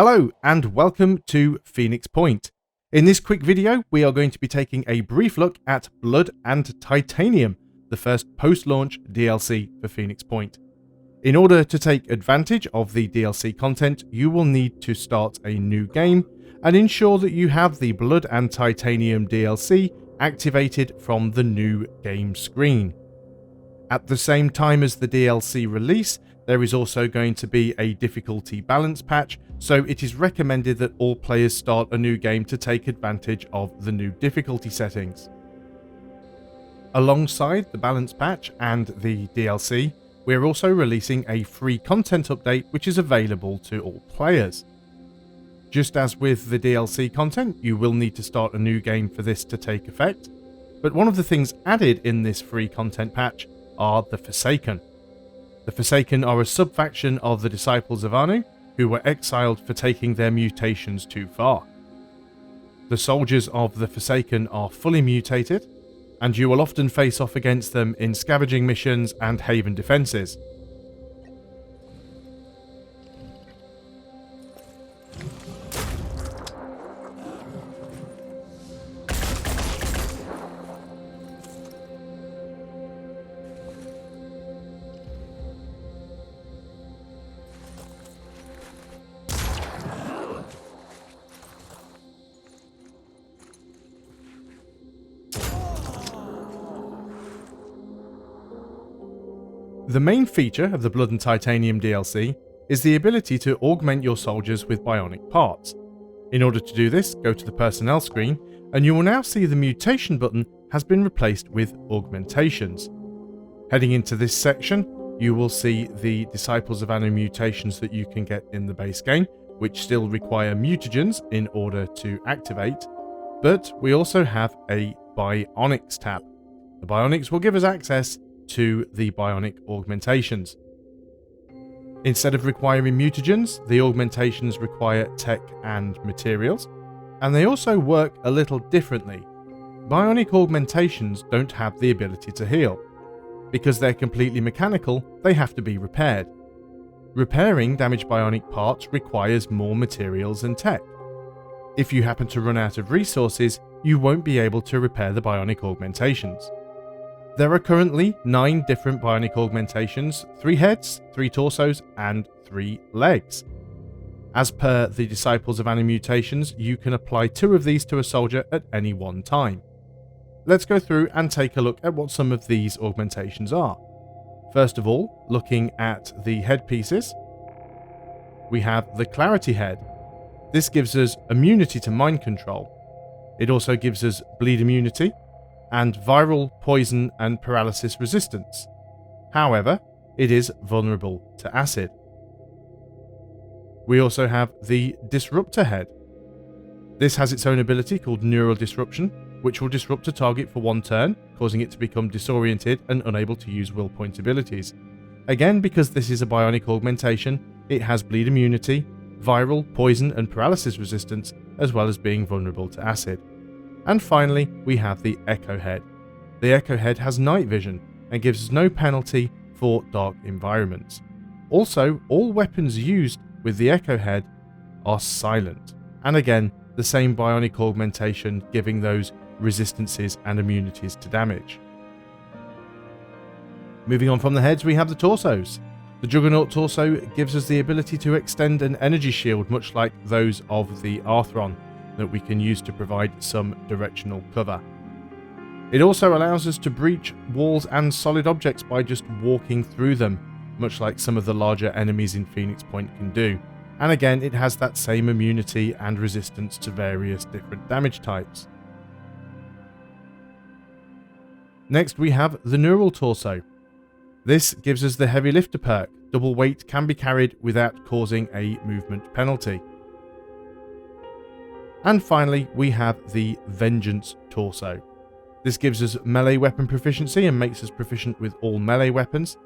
Hello and welcome to Phoenix Point. In this quick video, we are going to be taking a brief look at Blood and Titanium, the first post-launch DLC for Phoenix Point. In order to take advantage of the DLC content, you will need to start a new game and ensure that you have the Blood and Titanium DLC activated from the new game screen. At the same time as the DLC release, there is also going to be a difficulty balance patch, so it is recommended that all players start a new game to take advantage of the new difficulty settings. Alongside the balance patch and the DLC, we're also releasing a free content update which is available to all players. Just as with the DLC content, you will need to start a new game for this to take effect, but one of the things added in this free content patch are the Forsaken. The Forsaken are a sub-faction of the Disciples of Anu, who were exiled for taking their mutations too far. The soldiers of the Forsaken are fully mutated, and you will often face off against them in scavenging missions and haven defences. The main feature of the Blood and Titanium DLC is the ability to augment your soldiers with bionic parts. In order to do this, go to the personnel screen and you will now see the mutation button has been replaced with augmentations. Heading into this section, you will see the Disciples of Anu mutations that you can get in the base game, which still require mutagens in order to activate, but we also have a Bionics tab. The Bionics will give us access to the Bionic Augmentations. Instead of requiring mutagens, the augmentations require tech and materials, and they also work a little differently. Bionic Augmentations don't have the ability to heal. Because they're completely mechanical, they have to be repaired. Repairing damaged bionic parts requires more materials and tech. If you happen to run out of resources, you won't be able to repair the Bionic Augmentations. There are currently 9 different bionic augmentations, 3 heads, 3 torsos, and 3 legs. As per the Disciples of Anu mutations, you can apply 2 of these to a soldier at any one time. Let's go through and take a look at what some of these augmentations are. First of all, looking at the headpieces, we have the Clarity Head. This gives us immunity to mind control. It also gives us bleed immunity, and viral, poison, and paralysis resistance. However, it is vulnerable to acid. We also have the Disruptor Head. This has its own ability called Neural Disruption, which will disrupt a target for 1 turn, causing it to become disoriented and unable to use will point abilities. Again, because this is a bionic augmentation, it has bleed immunity, viral, poison, and paralysis resistance, as well as being vulnerable to acid. And finally, we have the Echo Head. The Echo Head has night vision and gives us no penalty for dark environments. Also, all weapons used with the Echo Head are silent, and again, the same bionic augmentation giving those resistances and immunities to damage. Moving on from the heads, we have the torsos. The Juggernaut torso gives us the ability to extend an energy shield much like those of the Arthron, that we can use to provide some directional cover. It also allows us to breach walls and solid objects by just walking through them, much like some of the larger enemies in Phoenix Point can do. And again, it has that same immunity and resistance to various different damage types. Next, we have the Neural Torso. This gives us the Heavy Lifter perk. Double weight can be carried without causing a movement penalty. And finally, we have the Vengeance Torso. This gives us melee weapon proficiency and makes us proficient with all melee weapons,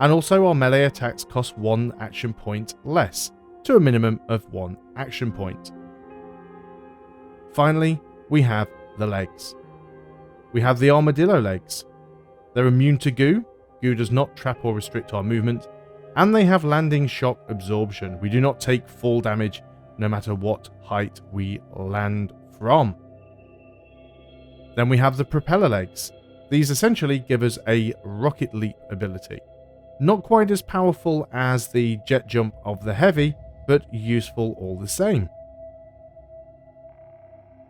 and also our melee attacks cost 1 action point less, to a minimum of 1 action point. Finally, we have the legs. We have the Armadillo legs. They're immune to goo. Goo does not trap or restrict our movement, and they have landing shock absorption. We do not take fall damage no matter what height we land from. Then we have the propeller legs. These essentially give us a rocket leap ability. Not quite as powerful as the jet jump of the Heavy, but useful all the same.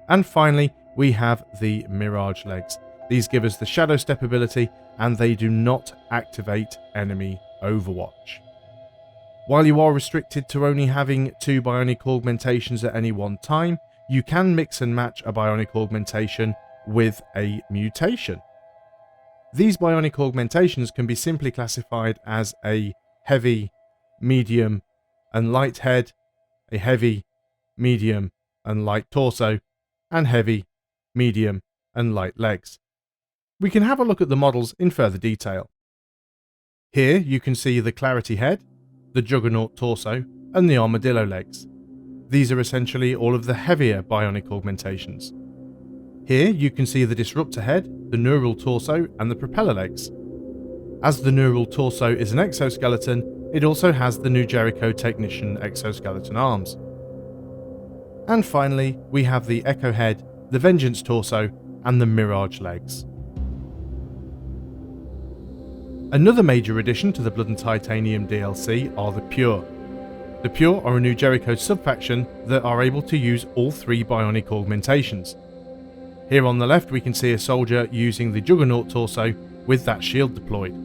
And finally, we have the Mirage legs. These give us the Shadow Step ability, and they do not activate enemy overwatch. While you are restricted to only having 2 Bionic Augmentations at any one time, you can mix and match a Bionic Augmentation with a mutation. These Bionic Augmentations can be simply classified as a heavy, medium, and light head, a heavy, medium, and light torso, and heavy, medium, and light legs. We can have a look at the models in further detail. Here you can see the Clarity head, the Juggernaut torso, and the Armadillo legs. These are essentially all of the heavier Bionic Augmentations. Here you can see the Disruptor head, the Neural torso, and the propeller legs. As the Neural torso is an exoskeleton, it also has the New Jericho Technician exoskeleton arms. And finally, we have the Echo head, the Vengeance torso, and the Mirage legs. Another major addition to the Blood and Titanium DLC are the Pure. The Pure are a New Jericho sub-faction that are able to use all 3 Bionic Augmentations. Here on the left we can see a soldier using the Juggernaut torso with that shield deployed.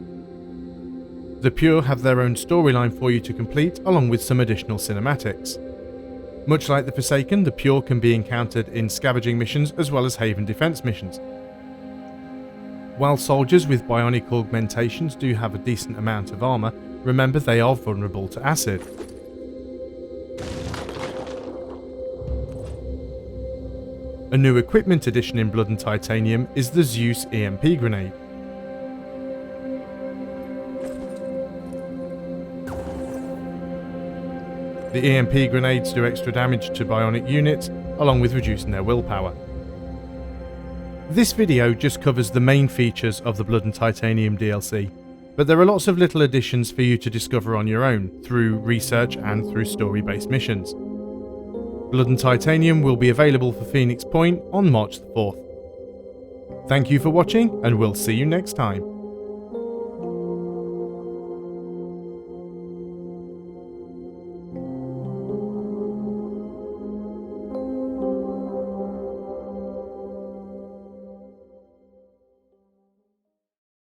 The Pure have their own storyline for you to complete, along with some additional cinematics. Much like the Forsaken, the Pure can be encountered in scavenging missions as well as Haven defense missions. While soldiers with Bionic Augmentations do have a decent amount of armor, remember they are vulnerable to acid. A new equipment addition in Blood and Titanium is the Zeus EMP grenade. The EMP grenades do extra damage to Bionic units, along with reducing their willpower. This video just covers the main features of the Blood and Titanium DLC, but there are lots of little additions for you to discover on your own, through research and through story-based missions. Blood and Titanium will be available for Phoenix Point on March the 4th. Thank you for watching, and we'll see you next time.